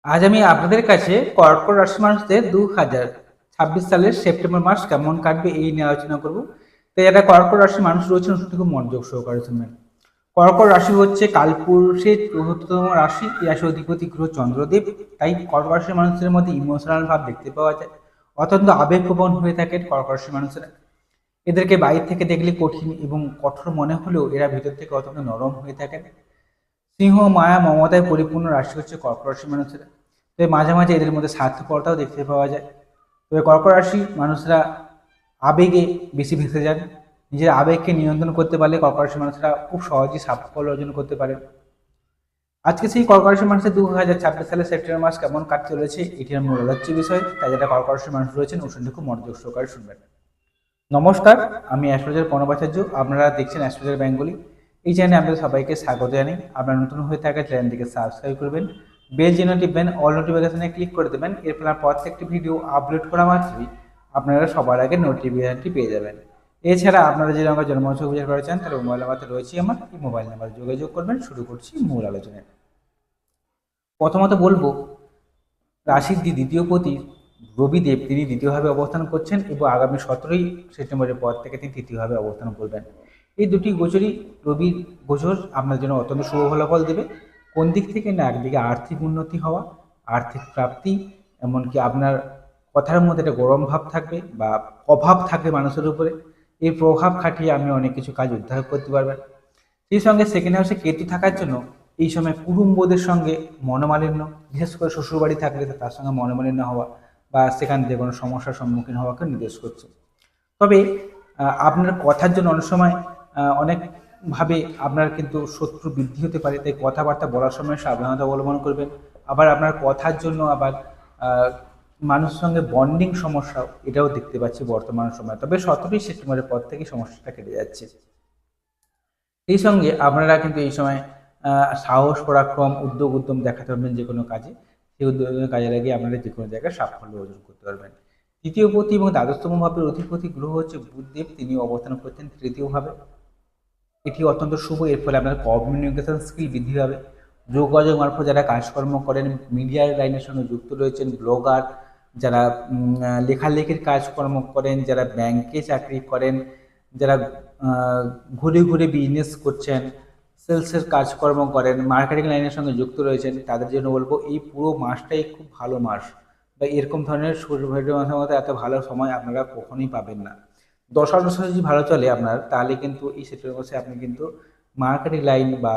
আজ আমি আপনাদের কাছে কর্কট রাশি মানুষদের 2026 সালের সেপ্টেম্বর মাস কেমন কাটবে এই নিয়ে আলোচনা করব। তো এটা কর্কট রাশি মানুষ রয়েছেন শুধু খুব মনোযোগ সহকারে শুনবেন। কর্কট রাশি হচ্ছে কালপুরুষের চতুর্থতম রাশি। এই রাশির অধিপতি গ্রহ চন্দ্রদেব। তাই কর্কট রাশির মানুষের মধ্যে ইমোশনাল ভাব দেখতে পাওয়া যায়। অত্যন্ত আবেগপ্রবণ হয়ে থাকেন কর্কট রাশির মানুষেরা। এদেরকে বাইরে থেকে দেখলে কঠিন এবং কঠোর মনে হলেও এরা ভিতর থেকে অত্যন্ত নরম হয়ে থাকেন। সিংহ মায়া মমতায় পরিপূর্ণ রাশি হচ্ছে কর্কট রাশির মানুষেরা। তবে মাঝে মাঝে এদের মধ্যে স্বার্থপরতাও দেখতে পাওয়া যায়। তবে কর্কট রাশি মানুষরা আবেগে বেশি ভেসে যান। নিজের আবেগকে নিয়ন্ত্রণ করতে পারলে কর্কট রাশির মানুষরা খুব সহজেই সাফল্য অর্জন করতে পারেন। আজকে সেই কর্কট রাশির মানুষের 2026 সালের সেপ্টেম্বর মাস কেমন কাটতে চলেছে এটি মূল আলোচ্য বিষয়। তাই যারা কর্কট রাশির মানুষ রয়েছেন অনুষ্ঠানটি খুব মনোযোগ সহকারে শুনবেন। নমস্কার, আমি অ্যাস্ট্রোলজার প্রণবাচার্য। আপনারা দেখছেন অ্যাস্ট্রোলজার বেঙ্গলি। এই চ্যানেলে আপনাদের সবাইকে স্বাগত জানাই। আপনারা নতুন হয়ে থাকা চ্যানেলটিকে সাবস্ক্রাইব করবেন, বেল চিহ্ন টিপবেন, অল নোটিফিকেশনে ক্লিক করে দেবেন। এর ফলে প্রত্যেকটি ভিডিও আপলোড করা মাত্রই আপনারা সবার আগে নোটিফিকেশনটি পেয়ে যাবেন। এছাড়া আপনারা যদি আমাকে জন্মদিন বিচার করা চান তাহলে মোবাইল নাম্বারটা রয়েছে আমার, এই মোবাইল নাম্বারে যোগাযোগ করবেন। শুরু করছি মূল আলোচনায়। প্রথমত বলবো, রাশির দ্বিতীয় পতি রবিদেব তিনি দ্বিতীয়ভাবে অবস্থান করছেন এবং আগামী 17ই সেপ্টেম্বরের পর থেকে তিনি তৃতীয়ভাবে অবস্থান করবেন। এই দুটি গোচরই, রবির গোচর আপনার জন্য অত্যন্ত শুভ ফলাফল দেবে। কোন দিক থেকে না, একদিকে আর্থিক উন্নতি হওয়া, আর্থিক প্রাপ্তি, এমনকি আপনার কথার মধ্যে একটা গরম ভাব থাকবে বা প্রভাব থাকবে মানুষের উপরে। এই প্রভাব খাটিয়ে আপনি অনেক কিছু কাজ উদ্ধার করতে পারবেন। সেই সঙ্গে সেকেন্ড হাউসে কেতু থাকার জন্য এই সময় কুটুম্বদের সঙ্গে মনোমালিন্য, বিশেষ করে শ্বশুরবাড়ি থাকলে তার সঙ্গে মনোমালিন্য হওয়া বা সেখান থেকে কোনো সমস্যার সম্মুখীন হওয়াকে নির্দেশ করছে। তবে আপনার কথার জন্য অনেক সময় অনেকভাবে আপনার কিন্তু শত্রু বৃদ্ধি হতে পারে। তাই কথাবার্তা বলার সময় সাবধানতা অবলম্বন করবেন। আবার আপনার কথার জন্য আবার মানুষের সঙ্গে বন্ডিং সমস্যাও এটাও দেখতে পাচ্ছি বর্তমান সময়। তবে 17ই সেপ্টেম্বরের পর থেকে সমস্যাটা কেটে যাচ্ছে। এই সঙ্গে আপনারা কিন্তু এই সময় সাহস পরাক্রম উদ্যোগ উদ্যম দেখাতে পারবেন যে কোনো কাজে। সেই উদ্যোগ কাজে লাগিয়ে আপনারা যে কোনো জায়গায় সাফল্য অর্জন করতে পারবেন। তৃতীয় পতি এবং দ্বাদশতম ভাবের অধিপতি গ্রহ হচ্ছে বুধদেব, তিনি অবস্থান করছেন তৃতীয়ভাবে। এটি অত্যন্ত শুভ। এর ফলে আপনার কমিউনিকেশন স্কিল বৃদ্ধি পাবে। যোগাযোগ মারফত যারা কাজকর্ম করেন, মিডিয়ার লাইনের সঙ্গে যুক্ত রয়েছেন, ব্লগার, যারা লেখালেখির কাজকর্ম করেন, যারা ব্যাংকে চাকরি করেন, যারা ঘুরে ঘুরে বিজনেস করছেন, সেলসের কাজকর্ম করেন, মার্কেটিং লাইনের সঙ্গে যুক্ত রয়েছেন, তাদের জন্য বলবো এই পুরো মাসটাই খুব ভালো মাস। বা এরকম ধরনের সূর্য মাসের মধ্যে এত ভালো সময় আপনারা কখনোই পাবেন না। দশা যদি ভালো চলে আপনার, তাহলে কিন্তু এই সেপ্টেম্বর মাসে আপনি কিন্তু মার্কেটিং লাইন বা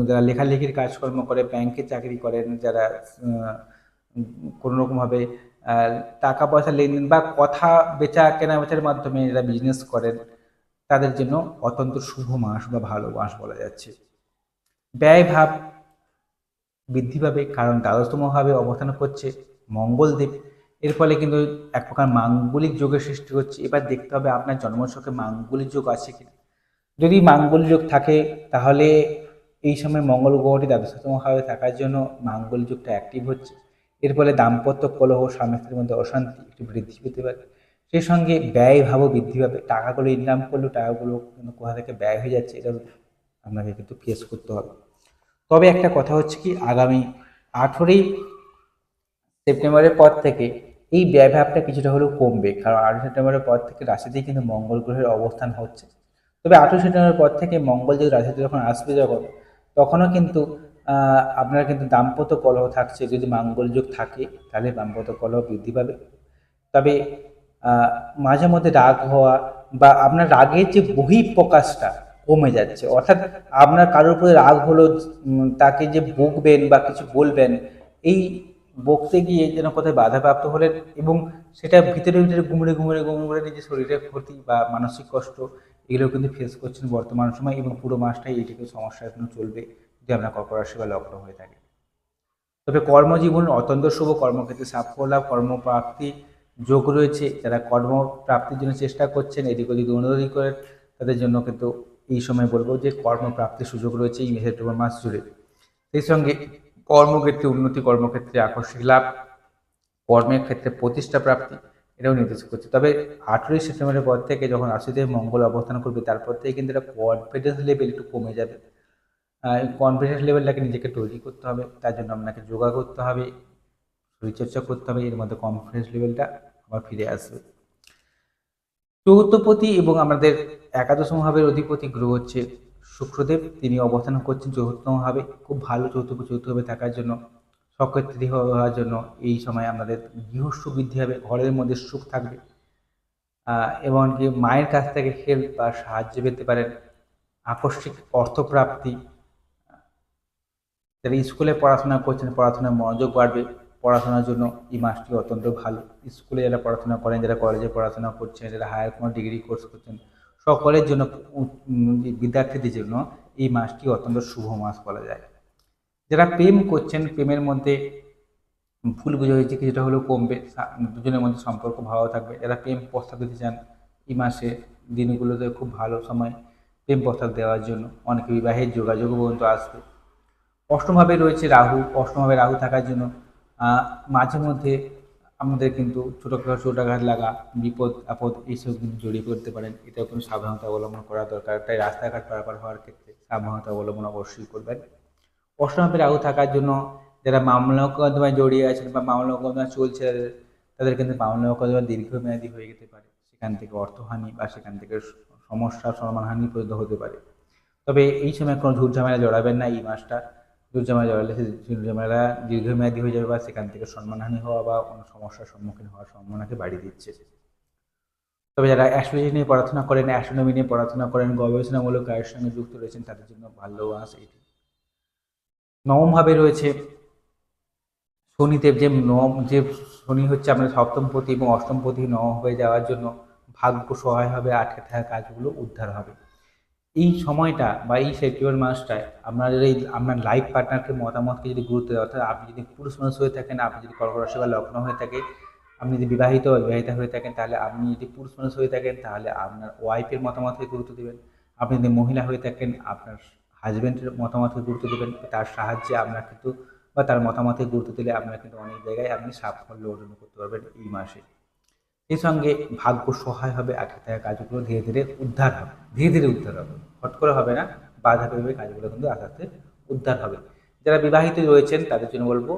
যারা লেখালেখির কাজকর্ম করে, ব্যাংকে চাকরি করেন, যারা কোনো রকমভাবে টাকা পয়সা লেনদেন বা কথা বেচা কেনা বেচার মাধ্যমে যারা বিজনেস করেন, তাদের জন্য অত্যন্ত শুভ মাস বা ভালো মাস বলা যাচ্ছে। ব্যয় ভাব বৃদ্ধি পাবে, কারণ দ্বাদশতমভাবে অবস্থান করছে মঙ্গলদেব। এর ফলে কিন্তু এক প্রকার মাঙ্গলিক যোগের সৃষ্টি হচ্ছে। এবার দেখতে হবে আপনার জন্মছকে মাঙ্গলিক যোগ আছে কিনা। যদি মাঙ্গলিক যোগ থাকে তাহলে এই সময় মঙ্গল গ্রহটি দ্বাদশতমভাবে থাকার জন্য মাঙ্গলিক যোগটা অ্যাক্টিভ হচ্ছে। এর ফলে দাম্পত্য কলহ, স্বামী স্ত্রীর মধ্যে অশান্তি একটু বৃদ্ধি পেতে পারে। সেই সঙ্গে ব্যয় ভাবও বৃদ্ধি পাবে। টাকাগুলো ইনকাম করলেও টাকাগুলো কিন্তু কোথা থেকে ব্যয় হয়ে যাচ্ছে, এটা আপনাকে কিন্তু ফেস করতে হবে। তবে একটা কথা হচ্ছে কি, আগামী 18ই সেপ্টেম্বরের পর থেকে এই ব্যয়ভাবটা কিছুটা হলেও কমবে, কারণ 18 সেপ্টেম্বরের পর থেকে রাশিতেই কিন্তু মঙ্গল গ্রহের অবস্থান হচ্ছে। তবে 18 সেপ্টেম্বরের পর থেকে মঙ্গল যে রাশিতে যখন আসবে, তখনও কিন্তু আপনার কিন্তু দাম্পত্য কলহ থাকছে। যদি মঙ্গল যোগ থাকে তাহলে দাম্পত্য কলহ বৃদ্ধি পাবে। তবে মাঝে মধ্যে রাগ হওয়া বা আপনার রাগের যে বহিঃপ্রকাশটা কমে যাচ্ছে, অর্থাৎ আপনার কারোর উপরে রাগ হলো, তাকে যে বকবেন বা কিছু বলবেন, এই বকতে গিয়ে যেন কোথায় বাধাপ্রাপ্ত হলেন এবং সেটা ভিতরে ভিতরে গুমড়ে নিজের শরীরের ক্ষতি বা মানসিক কষ্ট, এগুলো কিন্তু ফেস করছেন বর্তমান সময় এবং পুরো মাসটাই এইটিকে সমস্যা এখনো চলবে যদি আপনার কর্কট রাশি বা লগ্ন হয়ে থাকে। তবে কর্মজীবন অত্যন্ত শুভ। কর্মক্ষেত্রে সাফল্য, কর্মপ্রাপ্তি যোগ রয়েছে। যারা কর্মপ্রাপ্তির জন্য চেষ্টা করছেন, এদিক ওদিক দৌড়াদৌড়ি করেন, তাদের জন্য কিন্তু এই সময় বলবো যে কর্মপ্রাপ্তির সুযোগ রয়েছে এই সেপ্টেম্বর মাস জুড়ে। সেই সঙ্গে কর্মক্ষেত্রে উন্নতি, কর্মক্ষেত্রে আকস্মিক লাভ, কর্মের ক্ষেত্রে প্রতিষ্ঠা প্রাপ্তি এটাও নির্দেশ করছে। তবে 18ই সেপ্টেম্বরের পর থেকে যখন রাশিতে মঙ্গল অবস্থান করবে, তারপর থেকে কিন্তু এটা কনফিডেন্স লেভেল একটু কমে যাবে। কনফিডেন্স লেভেলটাকে নিজেকে তৈরি করতে হবে, তার জন্য আপনাকে যোগা করতে হবে, শরীরচর্চা করতে হবে, এর মধ্যে কনফিডেন্স লেভেলটা আবার ফিরে আসবে। চতুর্থপতি এবং আমাদের একাদশম ভাবের অধিপতি গ্রহ হচ্ছে শুক্রদেব, তিনি অবস্থান করছেন চতুর্থম ভাবে। খুব ভালো চতুর্থভাবে থাকার জন্য, সক্ষেত্রী হওয়ার জন্য এই সময় আমাদের গৃহসুখ বৃদ্ধি হবে, ঘরের মধ্যে সুখ থাকবে, এবং কি মায়ের কাছ থেকে হেল্প বা সাহায্য পেতে পারেন, আকস্মিক অর্থপ্রাপ্তি। যারা স্কুলে পড়াশোনা করছেন পড়াশোনায় মনোযোগ বাড়বে, পড়াশোনার জন্য এই মাসটি অত্যন্ত ভালো। স্কুলে যারা পড়াশোনা করেন, যারা কলেজে পড়াশোনা করছেন, যারা হায়ার কোনো ডিগ্রি কোর্স করছেন, সকলের জন্য বিদ্যার্থীদের জন্য এই মাসটি অত্যন্ত শুভ মাস বলা যায়। যারা প্রেম করছেন, প্রেমের মধ্যে ভুল বুঝাবুঝি কিছুটা হলেও কমবে, দুজনের মধ্যে সম্পর্ক ভালো থাকবে। যারা প্রেম প্রস্তাব দিতে চান এই মাসে দিনগুলোতে খুব ভালো সময় প্রেম প্রস্তাব দেওয়ার জন্য, অনেকে বিবাহের যোগাযোগও পর্যন্ত আসবে। অষ্টমভাবে রয়েছে রাহু, অষ্টমভাবে রাহু থাকার জন্য মাঝে মধ্যে আমাদের কিন্তু ছোটোখাট লাগা, বিপদ আপদ এইসব কিন্তু জড়িয়ে পড়তে পারেন, এটাও কিন্তু সাবধানতা অবলম্বন করা দরকার। তাই রাস্তাঘাট পারাপার হওয়ার ক্ষেত্রে সাবধানতা অবলম্বন অবশ্যই করবেন। অষ্টমভাবে রাহু থাকার জন্য যারা মামলা মোকদ্দমায় জড়িয়ে আছেন বা মামলা মোকদ্দমা চলছে, তাদের কিন্তু মামলা মোকদ্দমা দীর্ঘমেয়াদী হয়ে যেতে পারে, সেখান থেকে অর্থহানি বা সেখান থেকে সমস্যা সম্মানহানি পর্যন্ত হতে পারে। তবে এই সময় কোনো ঝুট ঝামেলা জড়াবেন না। এই মাসটা ঝুট ঝামেলা জড়ালে সেই ঝুট ঝামেলা দীর্ঘমেয়াদী হয়ে যাবে বা সেখান থেকে সম্মানহানি হওয়া বা কোনো সমস্যার সম্মুখীন হওয়ার সম্ভাবনাকে বাড়িয়ে দিচ্ছে। তবে যারা অ্যাস্ট্রোলজি নিয়ে পড়াশোনা করেন, অ্যাস্ট্রোনমি নিয়ে পড়াশোনা করেন, গবেষণামূলক কাজের সঙ্গে যুক্ত রয়েছেন, তাদের জন্য ভালো মাস এটি। নবমভাবে রয়েছে শনিদেব, যে শনি হচ্ছে আমাদের সপ্তমপতি এবং অষ্টমপতি, নবম হয়ে যাওয়ার জন্য ভাগ্য সহায় হবে, আটকে থাকা কাজগুলো উদ্ধার হবে। এই সময়টা বা এই সেপ্টেম্বর মাসটায় আপনার লাইফ পার্টনারকে মতামতকে যদি গুরুত্ব দেওয়া, অর্থাৎ আপনি যদি পুরুষ মানুষ হয়ে থাকেন, আপনি যদি কর্কট রাশি বা লগ্ন হয়ে থাকে, আপনি যদি বিবাহিত বা বিবাহিতা হয়ে থাকেন, তাহলে আপনি যদি পুরুষ মানুষ হয়ে থাকেন তাহলে আপনার ওয়াইফের মতামতকে গুরুত্ব দেবেন। আপনি যদি মহিলা হয়ে থাকেন, আপনার হাজব্যান্ডের মতামতকে গুরুত্ব দেবেন। তার সাহায্যে আপনার কিন্তু বা তার মতামতকে গুরুত্ব দিলে আপনার কিন্তু অনেক জায়গায় আপনি সাফল্য অর্জন করতে পারবেন এই মাসে। এই সঙ্গে ভাগ্য সহায় হবে, আটকে থাকা কাজগুলো ধীরে ধীরে উদ্ধার হবে, হট করে হবে না, বাধা পেবে কাজগুলো কিন্তু আস্তে আস্তে উদ্ধার হবে। যারা বিবাহিত রয়েছেন তাদের জন্য বলবো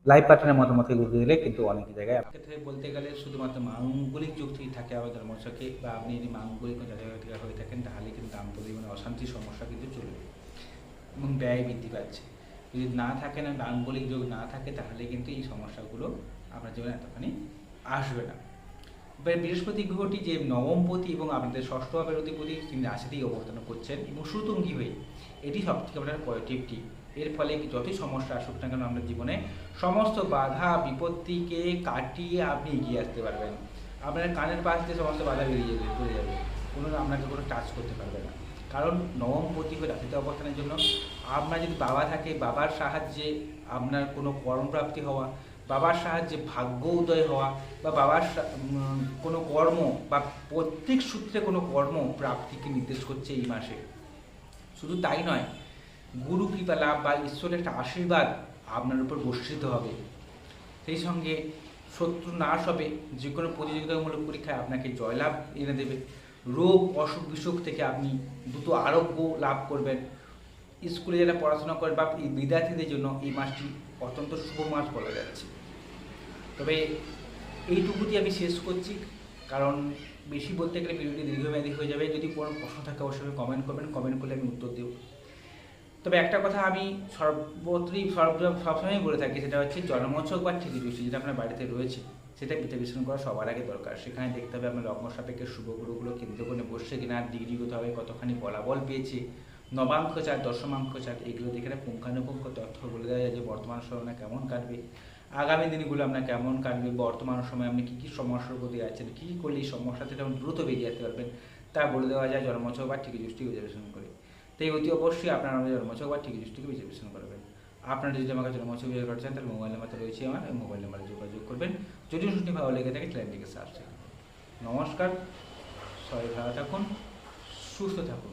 লাইফ পার্টনারের মতামতকে গুরুত্ব দিলে কিন্তু অনেক জায়গায় ক্ষেত্রে বলতে গেলে শুধুমাত্র মাঙ্গলিক যুগ থেকে থাকে আমাদের জন্মছকে, বা আপনি যদি মাঙ্গলিক জায়গা হয়ে থাকেন তাহলে কিন্তু দাম্পত্য জীবনে অশান্তির সমস্যা কিন্তু চলবে এবং ব্যয় বৃদ্ধি পাচ্ছে। যদি না থাকে না, মাঙ্গলিক যোগ না থাকে, তাহলে কিন্তু এই সমস্যাগুলো আপনার জীবনে এতখানি আসবে না। এবার বৃহস্পতি গ্রহটি যে নবমপতি এবং আপনাদের ষষ্ঠ ভাবের অধিপতি, তিনি রাশিতেই অবস্থান করছেন এবং শ্রুতঙ্গী হয়ে, এটি সব থেকে আপনার পজিটিভটি। এর ফলে যতই সমস্যা আসুক না কেন আপনার জীবনে, সমস্ত বাধা বিপত্তিকে কাটিয়ে আপনি এগিয়ে আসতে পারবেন। আপনার কানের পাশ দিয়ে সমস্ত বাধা বেরিয়ে চলে যাবে, কোনো আপনাকে কোনো টাচ করতে পারবে না। কারণ নবমপতি হয়ে রাশিতে অবস্থানের জন্য আপনার যদি বাবা থাকে, বাবার সাহায্যে আপনার কোনো কর্মপ্রাপ্তি হওয়া, বাবার সাহায্যে ভাগ্য উদয় হওয়া, বা বাবার কোনো কর্ম বা প্রত্যেক সূত্রে কোনো কর্ম প্রাপ্তিকে নির্দেশ করছে এই মাসে। শুধু তাই নয়, গুরু কৃপা লাভ বা ঈশ্বরের একটা আশীর্বাদ আপনার উপর বর্ষিত হবে। সেই সঙ্গে শত্রু নাশ হবে, যে কোনো প্রতিযোগিতামূলক পরীক্ষায় আপনাকে জয়লাভ এনে দেবে। রোগ অসুখ বিসুখ থেকে আপনি দ্রুত আরোগ্য লাভ করবেন। স্কুলে যারা পড়াশোনা করে বা বিদ্যার্থীদের জন্য এই মাসটি অত্যন্ত শুভ মাস বলা যাচ্ছে। তবে এইটুকুটি আমি শেষ করছি, কারণ বেশি বলতে গেলে ভিডিওটি দীর্ঘমেয়াদী হয়ে যাবে। যদি কোনো প্রশ্ন থাকে অবশ্যই কমেন্ট করবেন, কমেন্ট করলে আমি উত্তর দেব। তবে একটা কথা আমি সবসময় বলে থাকি, সেটা হচ্ছে জন্মছক বা ঠিকই দৃষ্টি যেটা আপনার বাড়িতে রয়েছে, সেটা বিশ্লেষণ করা সবার আগে দরকার। সেখানে দেখতে হবে আপনার লগ্ন সাপেক্ষে শুভ গ্রহগুলো কেন্দ্র করে বসছে কিনা, ডিগ্রিগতভাবে কতখানি বলাবল পেয়েছে, নবাঙ্ক চার, দশমাঙ্ক চার, এগুলো দেখে পুঙ্খানুপুঙ্খ তথ্য বলে দেওয়া যায় যে বর্তমান সময় কেমন কাটবে, আগামী দিনগুলো আপনার কেমন কাটবে, বর্তমান সময়ে আপনি কী কী সমস্যার প্রতি আছেন, কী করলে এই সমস্যা থেকে আপনি দ্রুত বেরিয়ে আসতে পারবেন, তা বলে দেওয়া যায় জন্মছক বা ঠিকই দৃষ্টি বিশ্লেষণ করে। তাই অতি অবশ্যই আপনারা আমাদের জন্মছক বা ঠিকই দৃষ্টিকে বিশ্লেষণ করবেন। আপনারা যদি আমাকে জন্মছক বিচার করতে চান তাহলে মোবাইল নাম্বারটা রয়েছে আমার, এই মোবাইল নাম্বারে যোগাযোগ করবেন। যদি শুনতে ভালো লেগে থাকে চ্যানেলটিকে সাবস্ক্রাইব করুন। নমস্কার, সবাই ভালো থাকুন, সুস্থ থাকুন।